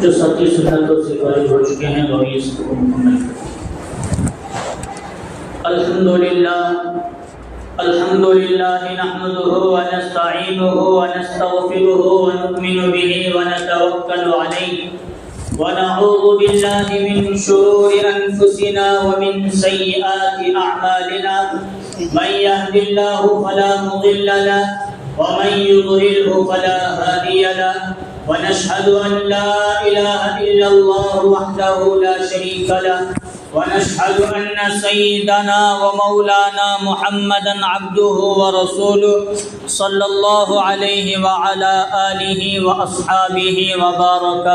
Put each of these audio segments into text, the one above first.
جو ساتھی سنتوں سے فارغ ہو چکے ہیں وہ اس کو مکمل کریں۔ الحمدللہ نحمده ونستعینه ونستغفره ونؤمن به ونتوکل علیہ ونعوذ باللہ من شرور انفسنا ومن سیئات اعمالنا من يهد الله فلا مضل له ومن يضلله فلا هادي له ونشهد أن لا إله إلا الله وحده لا شريك له ونشهد أن سيدنا ومولانا محمدا عبده ورسوله صلى الله عليه وعلى آله وأصحابه وبارك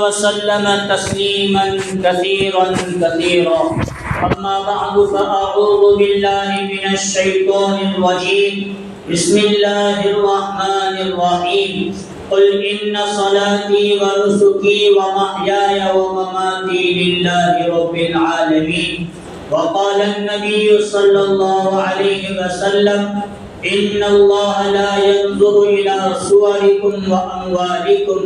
وسلم تسليما كثيرا كثيرا أما بعد فأعوذ بالله من الشيطان الرجيم بسم الله الرحمن الرحيم قل إن صلاتي ونسكي ومحياي ومماتي لله رب العالمين وقال النبي صلى الله عليه وسلم إن الله لا ينظر إلى صوركم وأموالكم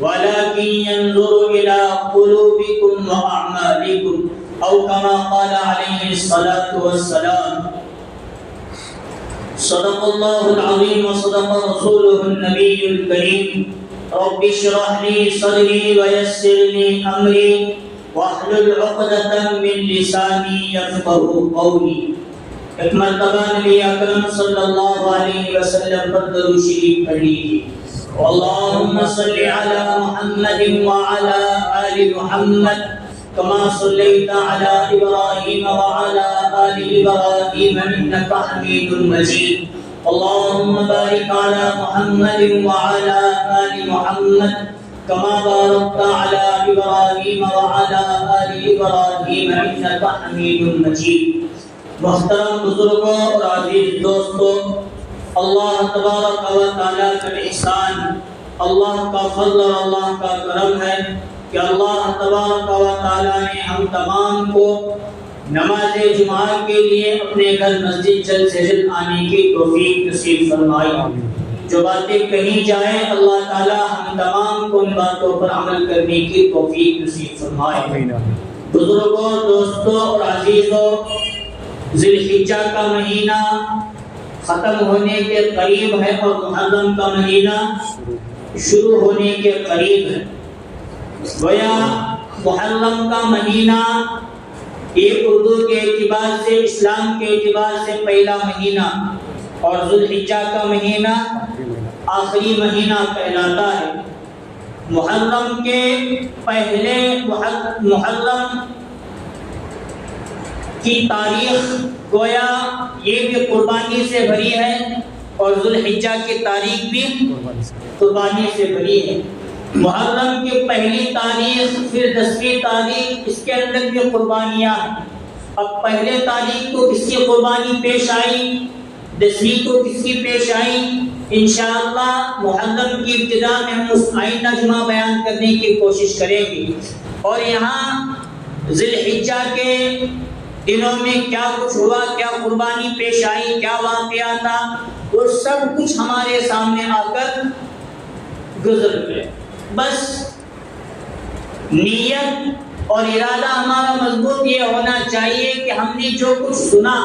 ولكن ينظر إلى قلوبكم وأعمالكم أو كما قال عليه الصلاة والسلام صدق الله العظيم وصدق رسوله النبي الكريم رب اشرح لي صدري ويسر لي أمري واحلل عقدة من لساني يفقهوا قولي۔ ایک مرتبہ نبی اکرم صلی اللہ علیہ وسلم پر درود شریف پڑھ لیجیے۔ اللهم صل على محمد وعلى آل محمد كما صليت على إبراهيم وعلى آل إبراهيم إنك حميد مجيد اللهم بارك على محمد وعلى آل محمد كما باركت على إبراهيم وعلى آل إبراهيم إنك حميد مجيد۔ محترم بزرگوں اور عزیز دوستوں، اللہ تبارک و تعالیٰ کا احسان، اللہ کا فضل اور اللہ کا کرم ہے کہ اللہ تبارک و تعالیٰ نے ہم تمام کو نماز جمعہ کے لیے اپنے گھر مسجد جلد سے جلد آنے کی توفیق نصیب فرمائی۔ جو باتیں کہی جائیں اللہ تعالیٰ ہم تمام کو ان باتوں پر عمل کرنے کی توفیق نصیب فرمائے۔ بزرگوں، دوستوں اور عزیزوں، ذی الحجہ کا مہینہ ختم ہونے کے قریب ہے اور محرم کا مہینہ شروع ہونے کے قریب ہے۔ گویا محرم کا مہینہ یہ اردو کے اعتبار سے، اسلام کے اعتبار سے پہلا مہینہ، اور ذی الحجہ کا مہینہ آخری مہینہ کہلاتا ہے۔ محرم کے پہلے محرم کی تاریخ گویا یہ بھی قربانی سے بھری ہے، اور ذی الحجہ کی تاریخ بھی قربانی سے بھری ہے۔ محرم کی پہلی تاریخ، پھر 10ویں تاریخ، اس کے اندر بھی قربانیاں ہیں۔ اب پہلے تاریخ کو کس کی قربانی پیش آئی، 10ویں کو کس کی پیش آئی، انشاءاللہ محرم کی ابتدا میں ہم اس آئینہ جمعہ بیان کرنے کی کوشش کریں گے، اور یہاں ذی الحجہ کے دنوں میں کیا کچھ ہوا، کیا قربانی پیش آئی، کیا واقعہ تھا، وہ سب کچھ ہمارے سامنے آ کر گزر گئے۔ بس نیت اور ارادہ ہمارا مضبوط یہ ہونا چاہیے کہ ہم نے جو کچھ سنا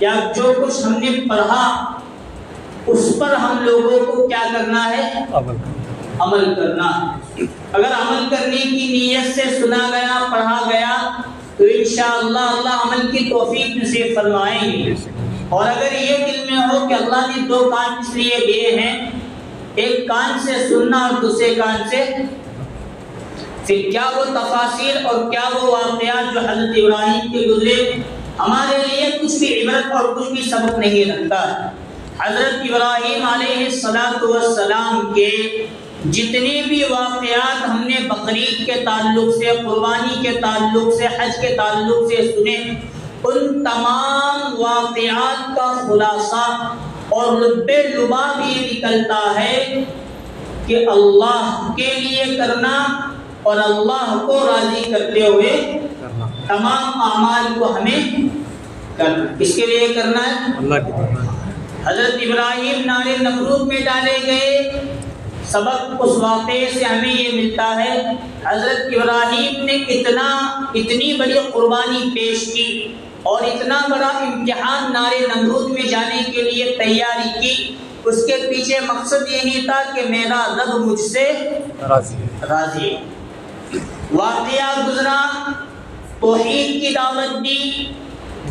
یا جو کچھ ہم نے پڑھا اس پر ہم لوگوں کو کیا کرنا ہے، عمل کرنا ہے۔ اگر عمل کرنے کی نیت سے سنا گیا، پڑھا گیا تو انشاءاللہ اللہ عمل کی توفیق نصیب فرمائیں گے۔ اور اگر یہ دل میں ہو کہ اللہ نے 2 کان اس لیے دیے ہیں، ایک کان سے سننا اور دوسرے کان سے، پھر کیا وہ تفاصیر اور کیا وہ واقعات جو حضرت ابراہیم کے گزرے ہمارے لیے کچھ بھی عبرت اور کچھ بھی سبق نہیں رکھتا ہے۔ حضرت ابراہیم علیہ السلام کے جتنے بھی واقعات ہم نے بقرعید کے تعلق سے، قربانی کے تعلق سے، حج کے تعلق سے سنے، ان تمام واقعات کا خلاصہ اور لب لباب یہ نکلتا ہے کہ اللہ کے لیے کرنا اور اللہ کو راضی کرتے ہوئے تمام اعمال کو ہمیں کرنا۔ کس کے لیے کرنا ہے؟ اللہ کے لیے۔ حضرت ابراہیم نار نمرود میں ڈالے گئے. سبق اس واقعے سے ہمیں یہ ملتا ہے حضرت ابراہیم نے اتنی بڑی قربانی پیش کی اور اتنا بڑا امتحان نار نمرود میں جانے کے لیے تیاری کی. اس کے پیچھے مقصد یہی تھا کہ میرا رب مجھ سے راضی ہے. واقعہ گزرا، توحید کی دعوت دی،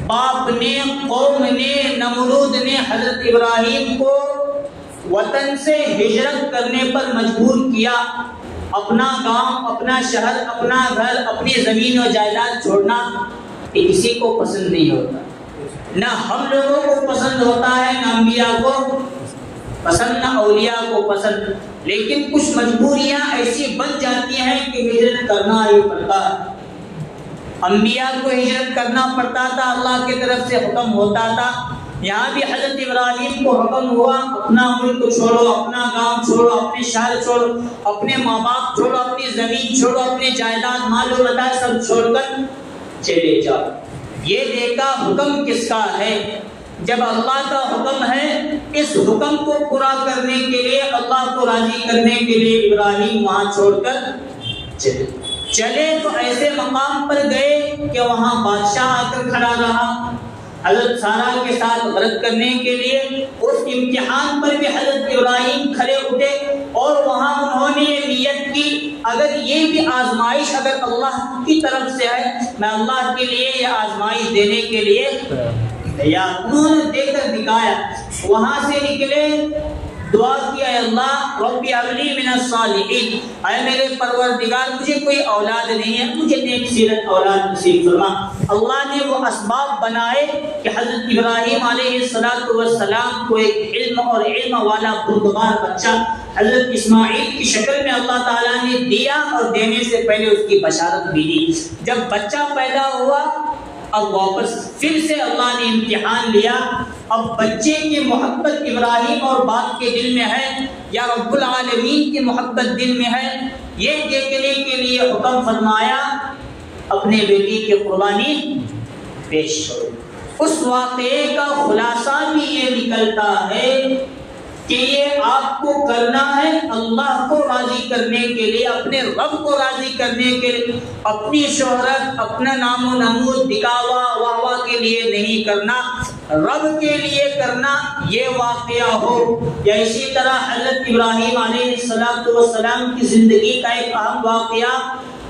باپ نے، قوم نے، نمرود نے حضرت ابراہیم کو وطن سے ہجرت کرنے پر مجبور کیا. اپنا گاؤں، اپنا شہر، اپنا گھر، اپنی زمین و جائیداد چھوڑنا یہ کسی کو پسند نہیں ہوتا. نہ ہم لوگوں کو پسند ہوتا ہے، نہ انبیاء کو پسند، نہ اولیاء کو پسند. لیکن کچھ مجبوریاں ایسی بن جاتی ہیں کہ ہجرت کرنا ہی پڑتا ہے. انبیاء کو ہجرت کرنا پڑتا تھا، اللہ کی طرف سے حکم ہوتا تھا. یہاں بھی حضرت ابراہیم کو حکم ہوا اپنا ملک چھوڑو، اپنا گاؤں چھوڑو، اپنے شہر چھوڑو، اپنے ماں باپ چھوڑو، اپنی زمین چھوڑو، اپنے جائیداد مال و متاع سب چھوڑ کر چلے جاؤ. یہ دیکھا حکم کس کا ہے؟ جب اللہ کا حکم ہے، اس حکم کو پورا کرنے کے لیے، اللہ کو راضی کرنے کے لیے ابراہیم وہاں چھوڑ کر چلے. تو ایسے مقام پر گئے کہ وہاں بادشاہ آ کر کھڑا رہا حضرت سارہ کے ساتھ غلط کرنے کے لیے. اس امتحان پر بھی حضرت ابراہیم کھڑے اٹھے اور وہاں انہوں نے یہ نیت کی اگر یہ بھی آزمائش اگر اللہ کی طرف سے ہے، میں اللہ کے لیے یہ آزمائش دینے کے لیے تیار. انہوں نے دے کر دکھایا. وہاں سے نکلے، دعا کیا، اے اللہ رب هب لی من الصالحین، اے میرے پروردگار مجھے کوئی اولاد نہیں ہے، مجھے نیک سیرت اولاد نصیب فرما. اللہ نے وہ اسباب بنائے کہ حضرت ابراہیم علیہ السلام کو ایک علم اور علم والا بردبار بچہ حضرت اسماعیل کی شکل میں اللہ تعالیٰ نے دیا، اور دینے سے پہلے اس کی بشارت بھی دی. جب بچہ پیدا ہوا، اب واپس پھر سے اللہ نے امتحان لیا. اب بچے کی محبت ابراہیم اور باپ کے دل میں ہے یا رب العالمین کی محبت دل میں ہے، یہ دیکھنے کے لیے حکم فرمایا اپنے بیٹی کی قربانی پیش کرو. اس واقعے کا خلاصہ بھی یہ نکلتا ہے کہ یہ آپ کو کرنا ہے اللہ کو راضی کرنے کے لیے، اپنے رب کو راضی کرنے کے لیے. اپنی شہرت، اپنا نام و نمود، دکھاوا واہ کے لیے نہیں کرنا، رب کے لیے کرنا. یہ واقعہ ہو یا اسی طرح حضرت ابراہیم علیہ السلام کی زندگی کا ایک اہم واقعہ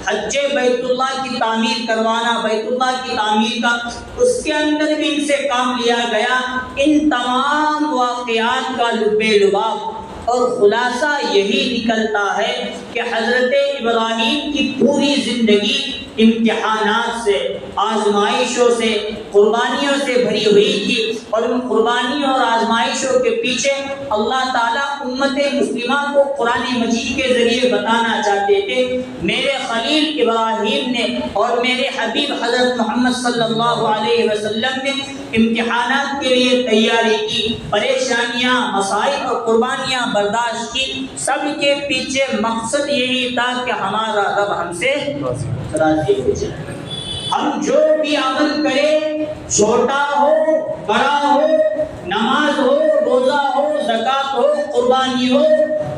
حج بیت اللہ کی تعمیر کروانا، بیت اللہ کی تعمیر کا، اس کے اندر بھی ان سے کام لیا گیا. ان تمام واقعات کا لب لباب اور خلاصہ یہی نکلتا ہے کہ حضرت ابراہیم کی پوری زندگی امتحانات سے، آزمائشوں سے، قربانیوں سے بھری ہوئی تھی. اور ان قربانیوں اور آزمائشوں کے پیچھے اللہ تعالیٰ امت مسلمہ کو قرآن مجید کے ذریعے بتانا چاہتے تھے میرے خلیل ابراہیم نے اور میرے حبیب حضرت محمد صلی اللہ علیہ وسلم نے امتحانات کے لیے تیاری کی، پریشانیاں، مسائل اور قربانیاں برداشت کی. سب کے پیچھے مقصد یہی تھا کہ ہمارا رب ہم سے راضی ہو جائے. ہم جو بھی عمل کریں، چھوٹا ہو بڑا ہو، نماز ہو، روزہ ہو، زکوٰۃ ہو، قربانی ہو،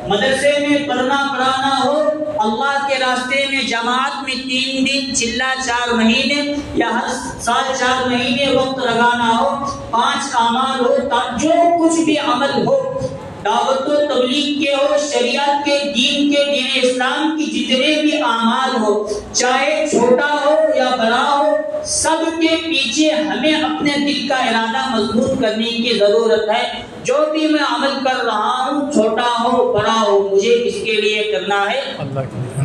مدرسے میں پڑھنا پڑھانا ہو، اللہ کے راستے میں جماعت میں 3 دن چلا 4 مہینے یا ہر سال 4 مہینے وقت لگانا ہو، 5 اعمال ہو، جو کچھ بھی عمل ہو، دعوت و تبلیغ کے ہو، شریعت کے، دین کے، دین اسلام کی جتنے بھی اعمال ہو، چاہے چھوٹا ہو یا بڑا ہو، سب کے پیچھے ہمیں اپنے دل کا ارادہ مضبوط کرنے کی ضرورت ہے. جو بھی میں عمل کر رہا ہوں، چھوٹا ہو بڑا ہو، مجھے کس کے لیے کرنا ہے؟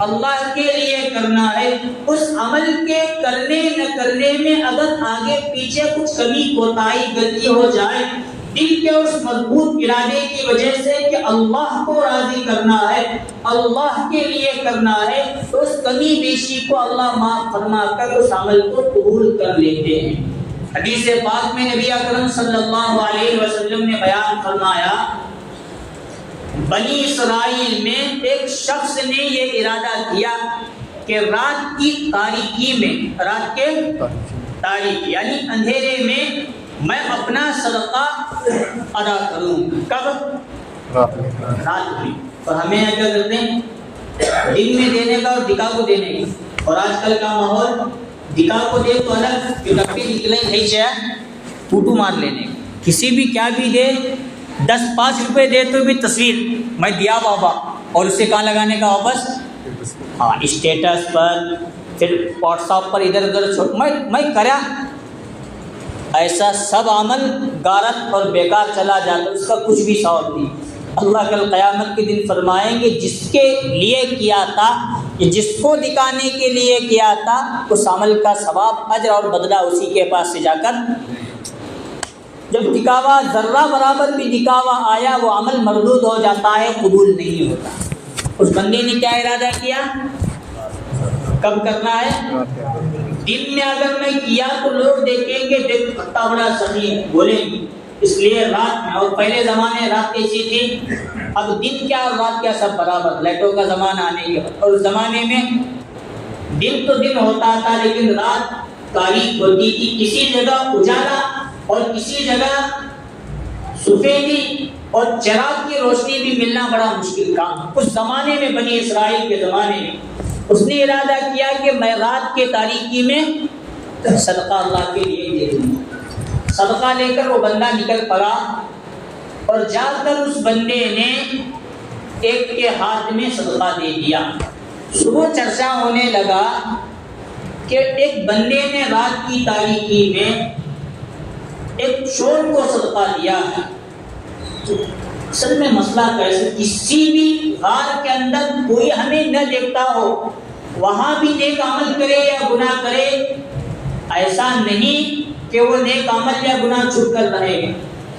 اللہ کے لیے کرنا ہے. اس عمل کے کرنے نہ کرنے میں اگر آگے پیچھے کچھ کمی کوتاہی غلطی ہو جائے، دل کے اس مضبوط ارادے کی وجہ سے کہ اللہ کو راضی کرنا ہے، اللہ کے لیے کرنا ہے، تو اس کمی بیشی کو اللہ معاف فرما کر اس عمل کو قبول کر لیتے ہیں. حدیث پاک میں نبی اکرم صلی اللہ علیہ وسلم نے بیان فرمایا، بنی اسرائیل میں ایک شخص نے یہ ارادہ کیا کہ رات کی تاریکی میں، رات کے تاریکی یعنی اندھیرے میں میں اپنا صدقہ ادا کروں. کب؟ رات میں. اور ہمیں کیا کرتے ہیں؟ دن میں دینے کا اور دکھا کو دینے کا. اور آج کل کا ماحول دکھا کو دے تو الگ، جو ڈبے نکلے نہیں چاہے ٹوٹو مار لینے کا. کسی بھی کیا بھی دے، 10-5 روپے دے تو بھی تصویر میں دیا بابا، اور اسے کہاں لگانے کا واپس؟ ہاں، اسٹیٹس پر، پھر واٹس ایپ پر ادھر ادھر چھوڑ. میں کرا ایسا سب عمل غارت اور بیکار چلا جاتا، اس کا کچھ بھی ثواب نہیں. اللہ کل قیامت کے دن فرمائیں گے جس کے لیے کیا تھا، جس کو دکھانے کے لیے کیا تھا، اس عمل کا ثواب، اجر اور بدلہ اسی کے پاس سے جا کر. جب دکھاوا ذرہ برابر بھی دکھاوا آیا، وہ عمل مردود ہو جاتا ہے، قبول نہیں ہوتا. اس بندے نے کیا ارادہ کیا؟ کب کرنا ہے؟ دن میں اگر میں کیا تو لوگ دیکھیں گے دیکھ کتنا بڑا سخی ہے، بولیں گے. اس لیے رات میں، اور پہلے زمانے رات کیسی تھی، اب دن کیا اور رات کیا سب برابر، لائٹوں کا زمانہ آنے کے بعد. اور اس زمانے میں دن تو دن ہوتا تھا لیکن رات تاریک ہوتی تھی. کسی جگہ اجالا اور کسی جگہ سفیدی اور چراغ کی روشنی بھی ملنا بڑا مشکل کام. اس زمانے میں بنی اسرائیل کے زمانے میں اس نے ارادہ کیا کہ میں رات کے تاریکی میں صدقہ اللہ کے لیے دے دوں. صدقہ لے کر وہ بندہ نکل پڑا، اور جا کر اس بندے نے ایک کے ہاتھ میں صدقہ دے دیا. صبح چرچا ہونے لگا کہ ایک بندے نے رات کی تاریکی میں ایک چور کو صدقہ دیا ہے. اصل میں مسئلہ کیسے، کسی بھی غار کے اندر کوئی ہمیں نہ دیکھتا ہو، وہاں بھی نیک عمل کرے یا گناہ کرے، ایسا نہیں کہ وہ نیک عمل یا گناہ چھپ کر رہے.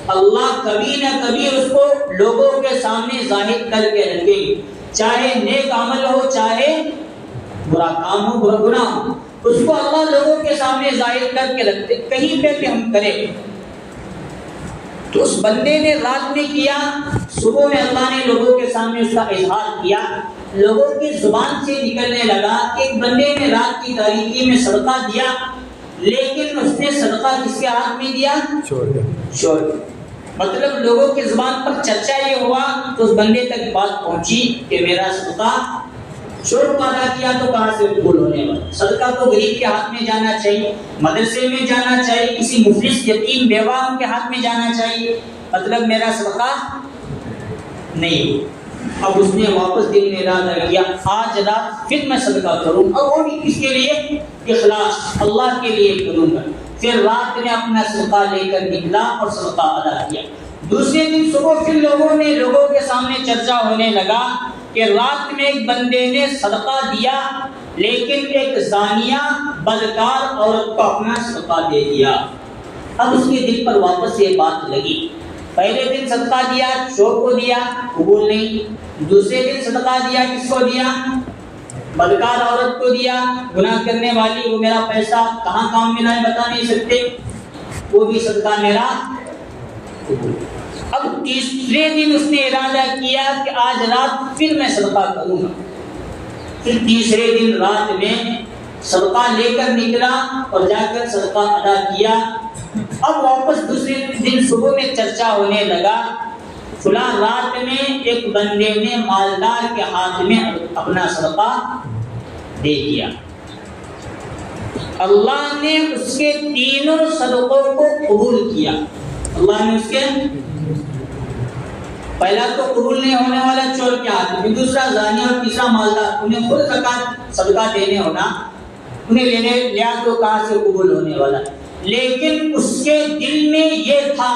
اللہ کبھی نہ کبھی اس کو لوگوں کے سامنے ظاہر کر کے رکھے، چاہے نیک عمل ہو چاہے برا کام ہو، برا گناہ ہو، اس کو اللہ لوگوں کے سامنے ظاہر کر کے رکھتے. کہیں پہ بھی ہم کریں تو اس بندے نے رات میں کیا، صبح میں اللہ نے لوگوں کے سامنے اس کا اظہار کیا. لوگوں کی زبان سے نکلنے لگا کہ ایک بندے نے رات کی تاریکی میں صدقہ دیا، لیکن اس نے صدقہ کس کے ہاتھ میں دیا؟ چور. مطلب لوگوں کی زبان پر چرچا یہ ہوا تو اس بندے تک بات پہنچی کہ میرا صدقہ چور کو ادا کیا تو کہاں سے قبول ہونے والا. صدقہ تو غریب کے ہاتھ میں جانا چاہیے، مدرسے میں جانا چاہیے، کسی مفلس یتیم بیوہ کے ہاتھ میں جانا چاہیے. مطلب میرا صدقہ نہیں. اب اس نے واپس دل میں ارادہ کیا آج رات پھر میں صدقہ کروں، اور وہ بھی کس کے لیے؟ اخلاص، اللہ کے لیے کروں گا. پھر رات میں اپنا صدقہ لے کر نکلا اور صدقہ ادا کیا. دوسرے دن صبح پھر لوگوں کے سامنے چرچا ہونے لگا کہ رات میں ایک بندے نے صدقہ دیا لیکن ایک زانیہ بدکار عورت کو اپنا صدقہ دے دیا. اب اس کے دل پر واپس یہ بات لگی. پہلے دن صدقہ دیا، چور کو دیا، قبول نہیں. دوسرے دن صدقہ دیا، کس کو دیا؟ بدکار عورت کو دیا، گناہ کرنے والی. وہ میرا پیسہ کہاں کام میں لائے بتا نہیں سکتے، وہ بھی صدقہ میرا. اب تیسرے دن اس نے ارادہ کیا کہ آج رات پھر میں صدقہ کروں گا. پھر تیسرے دن رات میں صدقہ لے کر نکلا اور جا کر صدقہ ادا کیا. اب واپس دوسرے دن صبح میں چرچا ہونے لگا فلاں رات میں ایک بندے نے مالدار کے ہاتھ میں اپنا صدقہ دے دیا. اللہ نے اس کے تینوں صدقوں کو قبول کیا. اللہ نے اس کے پہلا تو قبول نہیں ہونے والا چور کے ہاتھ میں، دوسرا زانی اور تیسرا مالدار. انہیں خود زکات صدقہ دینے ہونا، انہیں لینے لیا تو کہاں سے قبول ہونے والا. لیکن اس کے دل میں یہ تھا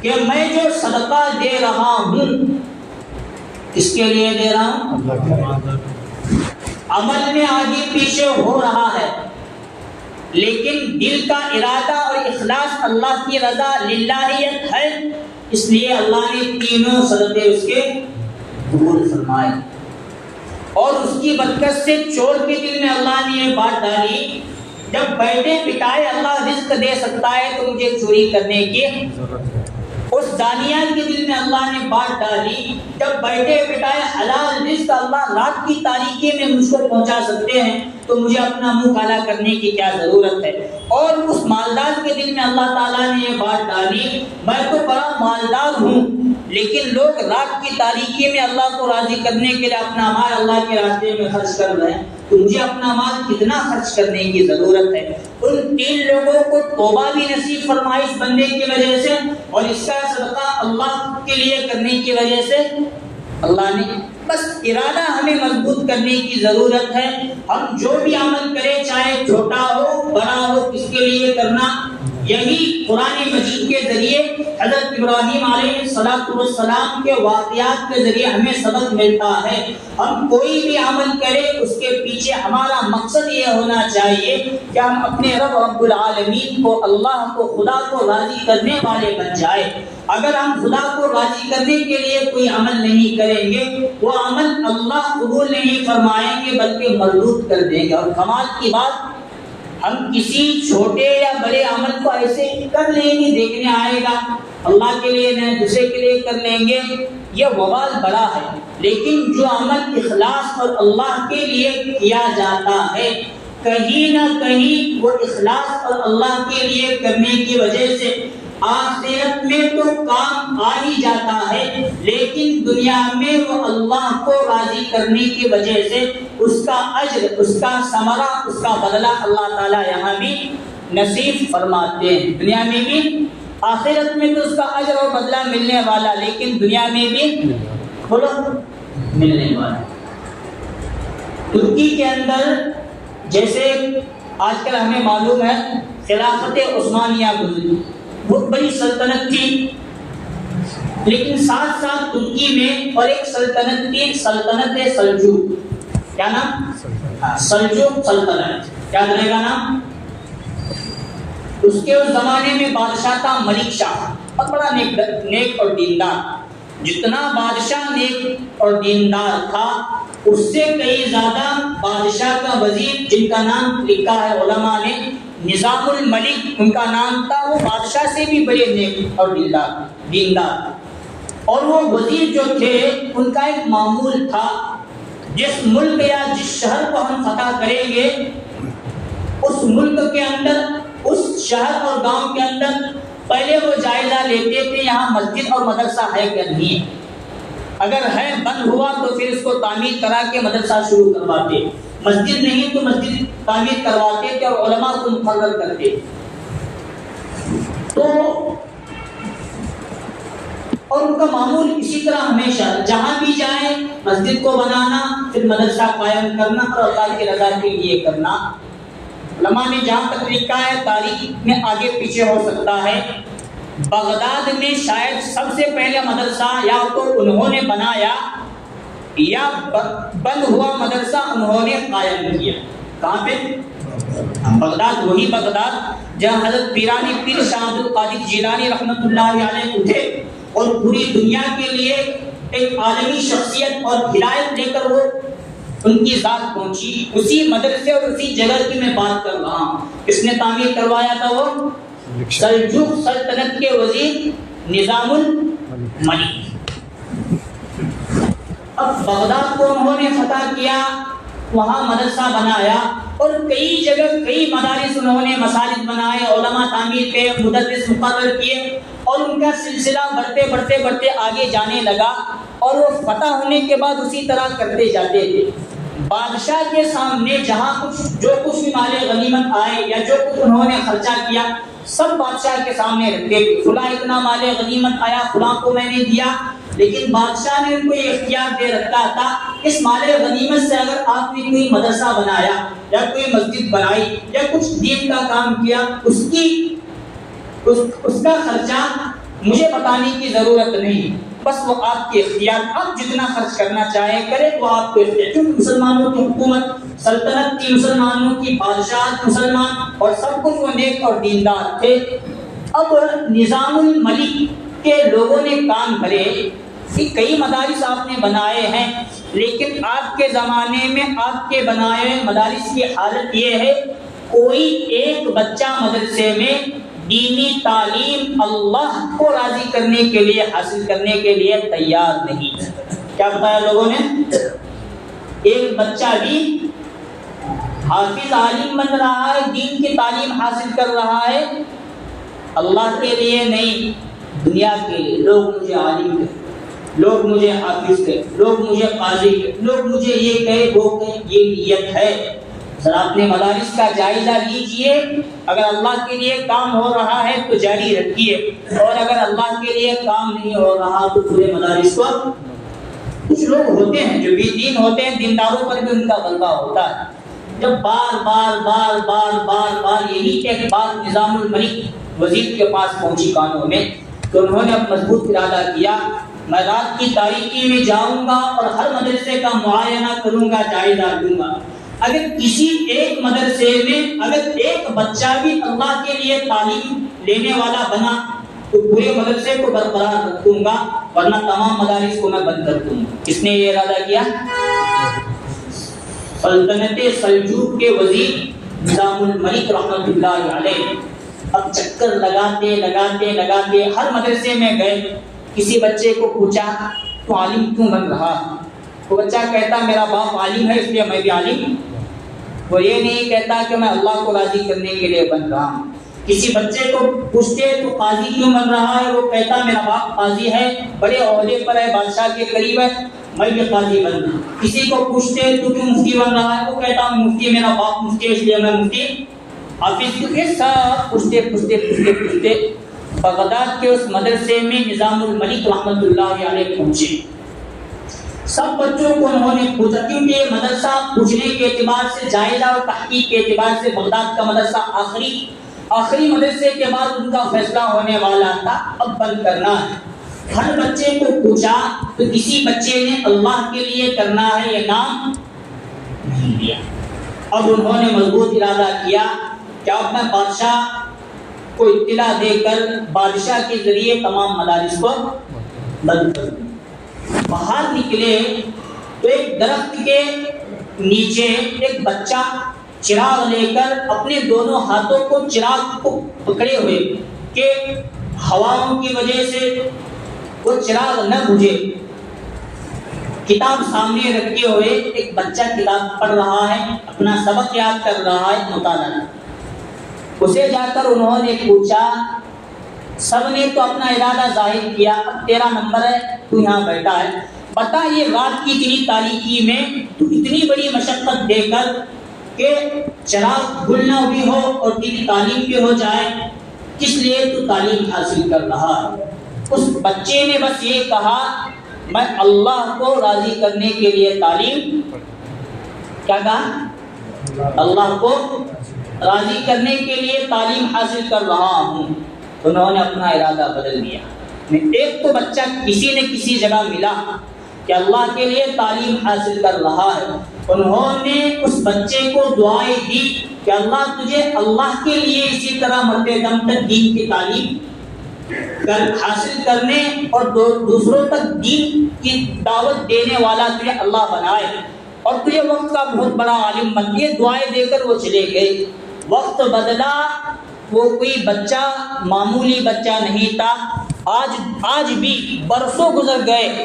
کہ میں جو صدقہ دے رہا ہوں کس کے لیے دے رہا ہوں؟ عمل میں آگے پیچھے ہو رہا ہے لیکن دل کا ارادہ اور اخلاص اللہ کی رضا للہیت ہے. اس لیے اللہ نے تینوں صدقے اس کے قبول فرمائے. اور اس کی برکت سے چور کے دل میں اللہ نے یہ بات ڈالی جب بیٹھے بٹھائے اللہ رزق دے سکتا ہے تو مجھے چوری کرنے کی. اس دانیہ کے دل میں اللہ نے بات ڈالی جب بیٹھے بٹھائے حلال رزق اللہ رات کی تاریکی میں مجھ کو پہنچا سکتے ہیں تو مجھے اپنا منہ کالا کرنے کی کیا ضرورت ہے؟ اور اس مالدار کے دل میں اللہ تعالیٰ نے یہ بات ڈالی، میں تو بڑا مالدار ہوں لیکن لوگ رات کی تاریکی میں اللہ کو راضی کرنے کے لیے اپنا مال اللہ کے راستے میں خرچ کر رہے ہیں، تو مجھے اپنا مال کتنا خرچ کرنے کی ضرورت ہے؟ ان 3 لوگوں کو توبہ بھی نصیب فرمائی اس بندے کی وجہ سے، اور اس کا صدقہ اللہ کے لیے کرنے کی وجہ سے اللہ نے، بس ارادہ ہمیں مضبوط کرنے کی ضرورت ہے۔ ہم جو بھی عمل کریں چاہے چھوٹا ہو بڑا ہو، کس کے لیے کرنا، یہی قرآن مجید کے ذریعے حضرت ابراہیم علیہ السلام کے واقعات کے ذریعے ہمیں سبق ملتا ہے۔ ہم کوئی بھی عمل کریں اس کے پیچھے ہمارا مقصد یہ ہونا چاہیے کہ ہم اپنے رب العالمین کو، اللہ کو، خدا کو راضی کرنے والے بن جائے۔ اگر ہم خدا کو راضی کرنے کے لیے کوئی عمل نہیں کریں گے، وہ عمل اللہ قبول نہیں فرمائیں گے بلکہ مردود کر دیں گے۔ اور کمال کی بات، ہم کسی چھوٹے یا بڑے عمل کو ایسے کر لیں گے، دیکھنے آئے گا اللہ کے لیے نہ دوسرے کے لیے کر لیں گے، یہ وبال بڑا ہے۔ لیکن جو عمل اخلاص اور اللہ کے لیے کیا جاتا ہے، کہیں نہ کہیں وہ اخلاص اور اللہ کے لیے کرنے کی وجہ سے آخرت میں تو کام آ ہی جاتا ہے، لیکن دنیا میں وہ اللہ کو راضی کرنے کی وجہ سے اس کا اجر، اس کا ثمرہ، اس کا بدلہ اللہ تعالیٰ یہاں بھی نصیب فرماتے ہیں۔ دنیا میں بھی، آخرت میں تو اس کا اجر اور بدلہ ملنے والا، لیکن دنیا میں بھی بولو ملنے والا۔ ترکی کے اندر جیسے آج کل ہمیں معلوم ہے خلافت عثمانیہ گزری، بہت بڑی سلطنت تھی، لیکن ساتھ ساتھ ترکی میں اور ایک سلطنت تھی، سلطنت سلجوق۔ کیا نام؟ سلجوق سلطنت۔ کیا رہے گا نام؟ اس کے اس زمانے میں بادشاہ تھا ملک شاہ، بہت بڑا نیک اور دیندار۔ جتنا بادشاہ نیک اور دیندار تھا، اس سے کئی زیادہ بادشاہ کا وزیر، جن کا نام لکھا ہے علماء نے نظام الملک ان کا نام تھا، وہ بادشاہ سے بھی بڑے نیک اور دیندار۔ اور وہ وزیر جو تھے ان کا ایک معمول تھا، جس ملک یا جس شہر کو ہم فتح کریں گے، اس ملک کے اندر، اس شہر اور گاؤں کے اندر پہلے وہ جائزہ لیتے تھے یہاں مسجد اور مدرسہ ہے کہ نہیں ہے۔ اگر ہے بند ہوا تو پھر اس کو تعمیر کرا کے مدرسہ شروع کرواتے، مسجد نہیں تو مسجد تعمیر کرواتے تھے اور علماء کو مقرر کرتے۔ تو اور ان کا معمول اسی طرح ہمیشہ جہاں بھی جائیں مسجد کو بنانا، پھر مدرسہ قائم کرنا اور اللہ کی رضا کے لیے کرنا۔ علماء نے جہاں تک لکھا ہے، تاریخ میں آگے پیچھے ہو سکتا ہے، بغداد میں شاید سب سے پہلے مدرسہ یا تو انہوں نے بنایا یا بند ہوا مدرسہ انہوں نے قائم کیا۔ کہاں پہ؟ بغداد، وہی بغداد جہاں حضرت پیرانی پیر شاہ عبد القادر جیلانی رحمۃ اللہ علیہ اٹھے اور پوری دنیا کے لیے ایک عالمی شخصیت اور ہدایت لے کر وہ ان کی ذات پہنچی۔ اسی مدرسے اور اسی جگہ کی میں بات کر رہا ہوں۔ اس نے تعمیر کروایا تھا وہ سلجوق سلطنت کے وزیر نظام الملک۔ اب بغداد کو انہوں نے فتح کیا، وہاں مدرسہ بنایا اور کئی جگہ کئی مدارس انہوں نے، مساجد بنائے، علماء تعمیر کے، مدرس مقرر کیے، اور ان کا سلسلہ بڑھتے آگے جانے لگا، اور وہ فتح ہونے کے بعد اسی طرح کرتے جاتے تھے۔ بادشاہ کے سامنے جہاں جو کچھ بھی مال غنیمت آئے یا جو کچھ انہوں نے خرچہ کیا، سب بادشاہ کے سامنے رکھتے تھے۔ فلاں اتنا مال غنیمت آیا، فلاں کو میں نے دیا، لیکن بادشاہ نے ان کو یہ اختیار دے رکھا تھا، اس مال غنیمت سے اگر آپ نے کوئی مدرسہ بنایا یا کوئی مسجد بنائی یا کچھ دین کا کام کیا، اس کا خرچہ مجھے بتانے کی ضرورت نہیں، بس وہ آپ کے اختیار، آپ جتنا خرچ کرنا چاہے کرے وہ آپ کو اختیار۔ کیونکہ مسلمانوں کی حکومت، سلطنت کی، مسلمانوں کی بادشاہ مسلمان، اور سب کچھ وہ نیک اور دیندار تھے۔ اب نظام الملک کے لوگوں نے کام کرے کہ کئی مدارس آپ نے بنائے ہیں، لیکن آپ کے زمانے میں آپ کے بنائے ہوئے مدارس کی حالت یہ ہے، کوئی ایک بچہ مدرسے میں دینی تعلیم اللہ کو راضی کرنے کے لیے، حاصل کرنے کے لیے تیار نہیں۔ کیا بتایا لوگوں نے؟ ایک بچہ بھی حافظ عالم بن رہا ہے، دین کی تعلیم حاصل کر رہا ہے، اللہ کے لیے نہیں، دنیا کے لیے۔ لوگ مجھے عالم کہیں، لوگ مجھے حافظ کہیں، لوگ مجھے قاضی کہیں، لوگ مجھے یہ کہیں وہ کہیں، یہ نیت ہے۔ ذرا اپنے مدارس کا جائزہ لیجئے، اگر اللہ کے لیے کام ہو رہا ہے تو جاری رکھیے، اور اگر اللہ کے لیے کام نہیں ہو رہا تو پورے مدارس کو۔ کچھ لوگ ہوتے ہیں جو بھی دین ہوتے ہیں، دینداروں پر بھی ان کا غلبہ ہوتا ہے۔ جب بار بار بار بار بار بار یہی ایک بات نظام الملک وزیر کے پاس پہنچی کانوں میں، تو انہوں نے اب مضبوط ارادہ کیا، میں رات کی تاریکی میں جاؤں گا اور ہر مدرسے کا معائنہ کروں گا، جائزہ لوں گا۔ اگر کسی ایک مدرسے میں اگر ایک بچہ بھی اللہ کے لیے تعلیم لینے والا بنا تو پورے مدرسے کو برقرار رکھوں گا، ورنہ تمام مدارس کو میں بند کر دوں گا۔ کس نے یہ ارادہ کیا؟ سلطنت سلجوق کے وزیر نظام الملک رحمۃ اللہ علیہ۔ اب چکر لگاتے لگاتے لگاتے ہر مدرسے میں گئے، کسی بچے کو پوچھا تو عالم کیوں بن رہا؟ وہ بچہ کہتا میرا باپ عالم ہے اس لیے میں بھی عالم۔ وہ یہ نہیں کہتا کہ میں اللہ کو راضی کرنے کے لیے بن رہا ہوں۔ کسی بچے کو پوچھتے تو قاضی کیوں بن رہا ہے، وہ کہتا میرا باپ قاضی ہے، بڑے عہدے پر ہے، بادشاہ کے قریب ہے، میں بھی قاضی بن رہا ہوں۔ کسی کو پوچھتے تو کیوں مفتی بن رہا ہے، وہ کہتا مفتی میرا باپ مفتی ہے اس لیے میں مفتی۔ حافظ کے ساتھ پوچھتے پوچھتے پوچھتے پوچھتے بغداد کے اس مدرسے میں نظام الملک رحمۃ اللہ علیہ پہنچے۔ سب بچوں کو انہوں نے پوچھا، کیونکہ یہ مدرسہ پوچھنے کے اعتبار سے، جائزہ اور تحقیق کے اعتبار سے بغداد کا مدرسہ آخری مدرسے کے بعد ان کا فیصلہ ہونے والا تھا، اب بند کرنا ہے۔ ہر بچے کو پوچھا تو کسی بچے نے اللہ کے لیے کرنا ہے یہ نام نہیں دیا۔ اب انہوں نے مضبوط ارادہ کیا کہ اب میں بادشاہ کو اطلاع دے کر بادشاہ کے ذریعے تمام مدارس کو بند کر دوں۔ باہر نکلے تو ایک درخت کے نیچے ایک بچہ چراغ لے کر اپنے دونوں ہاتھوں کو چراغ کو پکڑے ہوئے کہ ہواؤں کی وجہ سے وہ چراغ نہ بجھے، کتاب سامنے رکھے ہوئے ایک بچہ کتاب پڑھ رہا ہے، اپنا سبق یاد کر رہا ہے، مطالعہ۔ اسے جا کر انہوں نے پوچھا، سب نے تو اپنا ارادہ ظاہر کیا، اب تیرا نمبر ہے، تو یہاں بیٹھا ہے، بتا یہ رات کی اتنی تاریکی میں تو اتنی بڑی مشقت دے کر کہ چراغ گلنا بھی ہو اور تیری تعلیم بھی ہو جائے، کس لیے تو تعلیم حاصل کر رہا ہے؟ اس بچے نے بس یہ کہا میں اللہ کو راضی کرنے کے لیے تعلیم، کیا کہا؟ اللہ کو راضی کرنے کے لیے تعلیم حاصل کر رہا ہوں۔ انہوں نے اپنا ارادہ بدل دیا۔ ایک تو بچہ کسی نے کسی جگہ ملا کہ اللہ کے لیے تعلیم حاصل کر رہا ہے، انہوں نے اس بچے کو دعائیں دی کہ اللہ تجھے اللہ کے لیے اسی طرح مرتے دم تک دین کی تعلیم حاصل کرنے اور دوسروں تک دین کی دعوت دینے والا تجھے اللہ بنائے، اور تجھے وقت کا بہت بڑا عالم بن۔ یہ دعائیں دے کر وہ چلے گئے۔ وقت بدلا، وہ کوئی بچہ معمولی بچہ نہیں تھا۔ آج بھی برسوں گزر گئے،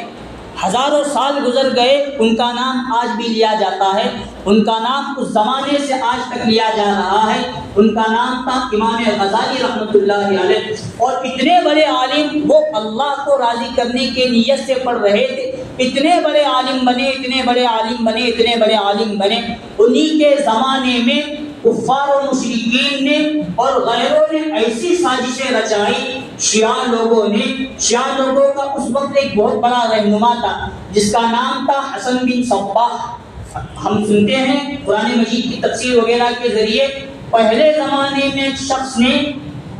ہزاروں سال گزر گئے، ان کا نام آج بھی لیا جاتا ہے، ان کا نام اس زمانے سے آج تک لیا جا رہا ہے۔ ان کا نام تھا امام غزالی رحمۃ اللہ علیہ، اور اتنے بڑے عالم، وہ اللہ کو راضی کرنے کے نیت سے پڑھ رہے تھے، اتنے بڑے عالم بنے، اتنے بڑے عالم بنے، اتنے بڑے عالم بنے۔ انہی کے زمانے میں کفار و مشرکین نے اور غیروں نے ایسی سازشیں رچائی، شیعہ لوگوں کا اس وقت ایک بہت بڑا رہنما تھا جس کا نام تھا حسن بن صباح۔ ہم سنتے ہیں قرآن مجید کی تفسیر وغیرہ کے ذریعے، پہلے زمانے میں ایک شخص نے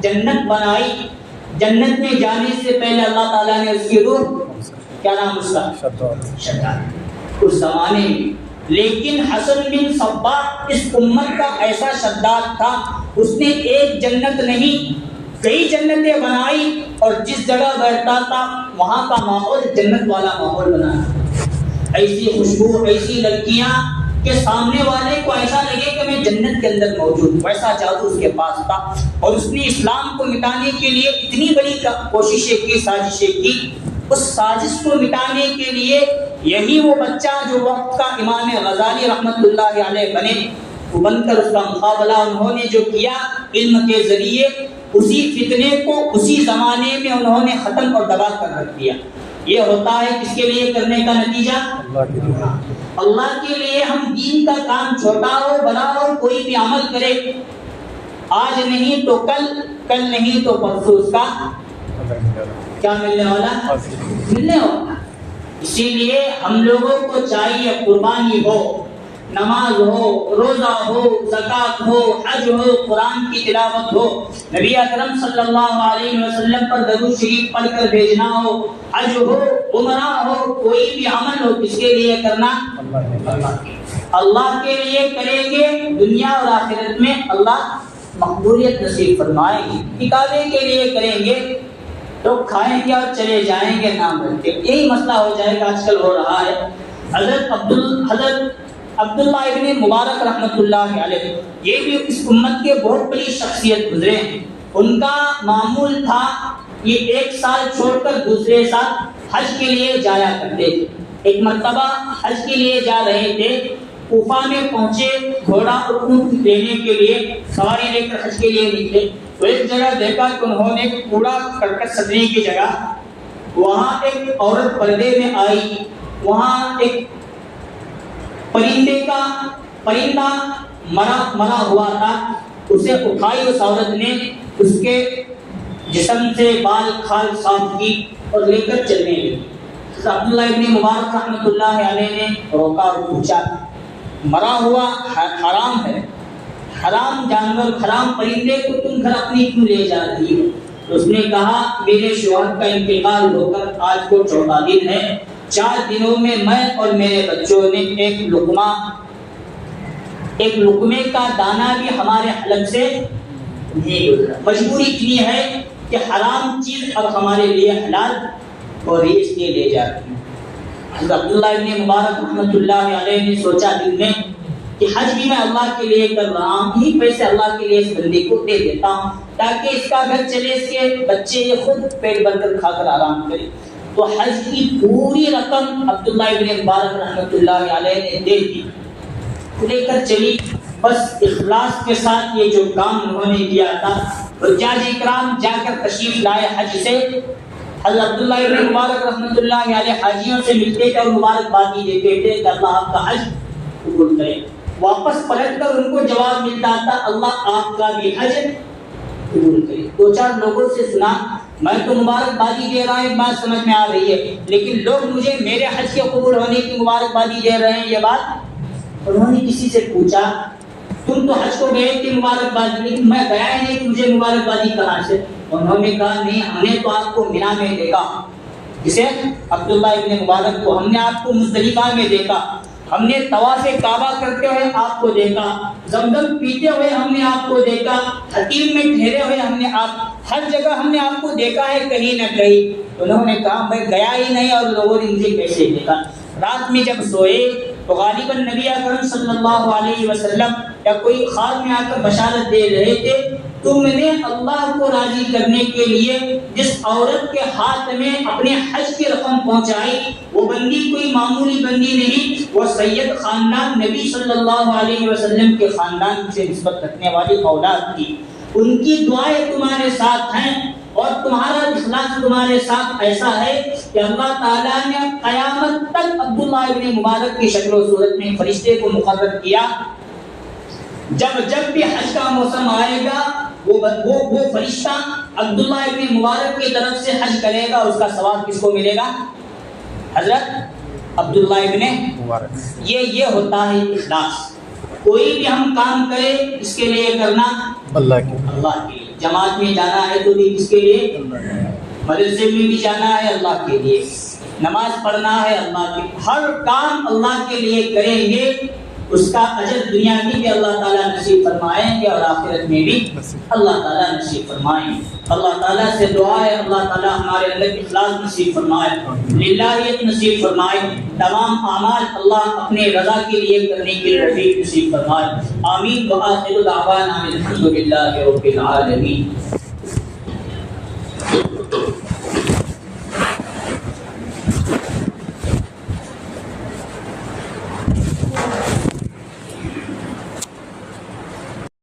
جنت بنائی، جنت میں جانے سے پہلے اللہ تعالیٰ نے اس کی روح، کیا نام اس کا؟ شداد، اس زمانے میں۔ لیکن حسن بن صباح اس امت کا ایسا شداد تھا، اس نے ایک جنت نہیں کئی جنتیں بنائی، اور جس جگہ بیٹھتا تھا وہاں کا ماحول جنت والا ماحول بنا۔ ایسی خوشبو، ایسی لڑکیاں کہ سامنے والے کو ایسا لگے کہ میں جنت کے اندر موجود ہوں، ویسا جادو اس کے پاس تھا۔ اور اس نے اسلام کو مٹانے کے لیے اتنی بڑی کوششیں کی، سازشیں کی۔ اس سازش کو مٹانے کے لیے یہی وہ بچہ جو وقت کا امام غزالی رحمۃ اللہ علیہ بنے، بن کر اس کا مقابلہ انہوں نے جو کیا علم کے ذریعے، اسی فتنے کو اسی زمانے میں انہوں نے ختم اور دبا کر رکھ دیا۔ یہ ہوتا ہے کس کے لیے کرنے کا نتیجہ؟ اللہ کے لیے۔ ہم دین کا کام چھوٹا ہو بڑا ہو کوئی بھی عمل کرے، آج نہیں تو کل، کل نہیں تو پرسوں اس کا کیا ملنے والا؟ ملنے والا۔ اسی لیے ہم لوگوں کو چاہیے قربانی ہو، نماز ہو، روزہ ہو، زکوٰۃ ہو، حج ہو، قرآن کی تلاوت ہو، نبی اکرم صلی اللہ علیہ وسلم پر درود شریف پڑھ کر بھیجنا ہو، حج ہو، عمرہ ہو، کوئی بھی عمل ہو، کس کے لیے کرنا؟ اللہ کے لیے کریں گے، دنیا اور آخرت میں اللہ مقبولیت نصیب فرمائیں گے۔ نکالے کے لیے کریں گے تو کھائیں گے اور چلے جائیں گے نام رکھ کے، یہی مسئلہ ہو جائے گا آج کل ہو رہا ہے۔ حضرت عبداللہ ابن مبارک رحمۃ اللہ علیہ، یہ بھی اس امت کے بہت بڑی شخصیت گزرے ہیں۔ ان کا معمول تھا یہ ایک سال چھوڑ کر دوسرے سال حج کے لیے جایا کرتے تھے۔ ایک مرتبہ حج کے لیے جا رہے تھے، کوفہ میں پہنچے، گھوڑا اور اونٹ لینے کے لیے سواری لے کر حج کے لیے نکلے تو ایک جگہ دیکھا کہ انہوں نے کوڑا کرکٹ سجنے کی جگہ وہاں ایک عورت پردے میں آئی، وہاں ایک پرندہ مرا ہوا تھا، اسے اٹھائی اس عورت نے، اس کے جسم سے بال کھال صاف کی اور لے کر چلنے لگی۔ عبداللہ ابن مبارک رحمۃ اللہ علیہ نے روکا اور پوچھا، مرا ہوا حرام ہے، حرام جانور، حرام پرندے کو تم گھر اپنی کیوں لے جا رہی ہو؟ اس نے کہا میرے شوہر کا انتقال ہو کر آج کو 14 دن ہے، 4 دنوں میں میں اور میرے بچوں نے ایک لقمے کا دانہ بھی ہمارے حلق سے نہیں گزرا۔ مجبوری اتنی ہے کہ حرام چیز اب ہمارے لیے حلال اور اس لیے لے جاتی ہے۔ حضرت عبداللہ ابن مبارک رحمۃ اللہ علیہ نے سوچا دل میں کہ حج بھی میں اللہ کے لیے کر رہا ہوں، یہی پیسے اللہ کے لیے اس بندے کو دے دیتا ہوں تاکہ اس کا گھر چلے، اس کے بچے یہ خود پیٹ بھر کر کھا کر آرام کرے۔ تو حج کی پوری رقم عبداللہ ابن مبارک رحمۃ اللہ علیہ نے دے دی، لے کر چلی۔ بس اخلاص کے ساتھ یہ جو کام انہوں نے کیا تھا، حجاج اکرام جا کر تشریف لائے حج سے، حضرت عبداللہ ابن مبارک رحمۃ اللہ علیہ حاجیوں سے ملتے تھے اور مبارکبادی دیتے تھے کہ اللہ آپ کا حج قبول کرے۔ واپس پلٹ کر ان کو جواب ملتا تھا اللہ آپ کا بھی حج قبول کرے۔ 2-4 لوگوں سے سنا، میں تو مبارکبادی دے رہا ہوں، بات سمجھ میں آ رہی ہے، لیکن لوگ مجھے میرے حج کے قبول ہونے کی مبارکبادی دے رہے ہیں، یہ بات انہوں نے کسی سے پوچھا تم تو حج کو گئے تھے مبارکبادی، لیکن میں گیا ہی نہیں، مجھے مبارکبادی کہاں سے؟ انہوں نے کہا نہیں، ہم نے تو آپ کو مینا میں دیکھا، کسے؟ عبداللہ ابن مبارک کو، ہم نے آپ کو مزدلفہ میں دیکھا، ہم نے طواف کعبہ کرتے ہوئے آپ کو دیکھا، زمزم پیتے ہوئے ہم نے آپ کو دیکھا، حتیم میں ٹھہرے ہوئے ہم نے ہر جگہ ہم نے آپ کو دیکھا ہے کہیں نہ کہیں۔ انہوں نے کہا میں گیا ہی نہیں اور لوگوں نے مجھے کیسے دیکھا؟ رات میں جب سوئے تو غالباً نبی اکرم صلی اللہ علیہ وسلم یا کوئی خواب میں آ کر بشارت دے رہے تھے تم نے اللہ کو راضی کرنے کے لیے جس عورت کے ہاتھ میں اپنے حج کی رقم پہنچائی وہ بندی کوئی معمولی بندی نہیں، وہ سید خاندان نبی صلی اللہ علیہ وسلم کے خاندان سے نسبت رکھنے والی اولاد تھی۔ ان کی دعائیں تمہارے ساتھ ہیں اور تمہارا اخلاص تمہارے ساتھ ایسا ہے کہ اللہ تعالیٰ نے قیامت تک عبداللہ ابن مبارک کی شکل و صورت میں فرشتے کو مقرر کیا، جب بھی حج کا موسم آئے گا وہ فرشتہ عبداللہ ابن مبارک کی طرف سے حج کرے گا، اس کا ثواب کس کو ملے گا؟ حضرت عبداللہ ابن مبارک۔ یہ ہوتا ہے اخلاص۔ کوئی بھی ہم کام کرے اس کے لیے کرنا اللہ کے لیے، جماعت میں جانا ہے تو بھی کس کے لیے؟ مدرسے میں بھی جانا ہے اللہ کے لیے، نماز پڑھنا ہے اللہ کے لیے، ہر کام اللہ کے لیے کریں گے، اس کا اجر دنیا میں بھی اللہ تعالیٰ نصیب فرمائیں گے اور آخرت میں بھی اللہ تعالیٰ نصیب فرمائیں گے۔ اللہ تعالیٰ سے دعا ہے اللہ تعالیٰ ہمارے اندر اخلاص نصیب فرمائے، للہیت نصیب فرمائے، تمام اعمال اللہ اپنے رضا کے لیے کرنے کی توفیق نصیب فرمائے۔ آمین۔ وآخر دعوانا الحمد للہ رب العالمین۔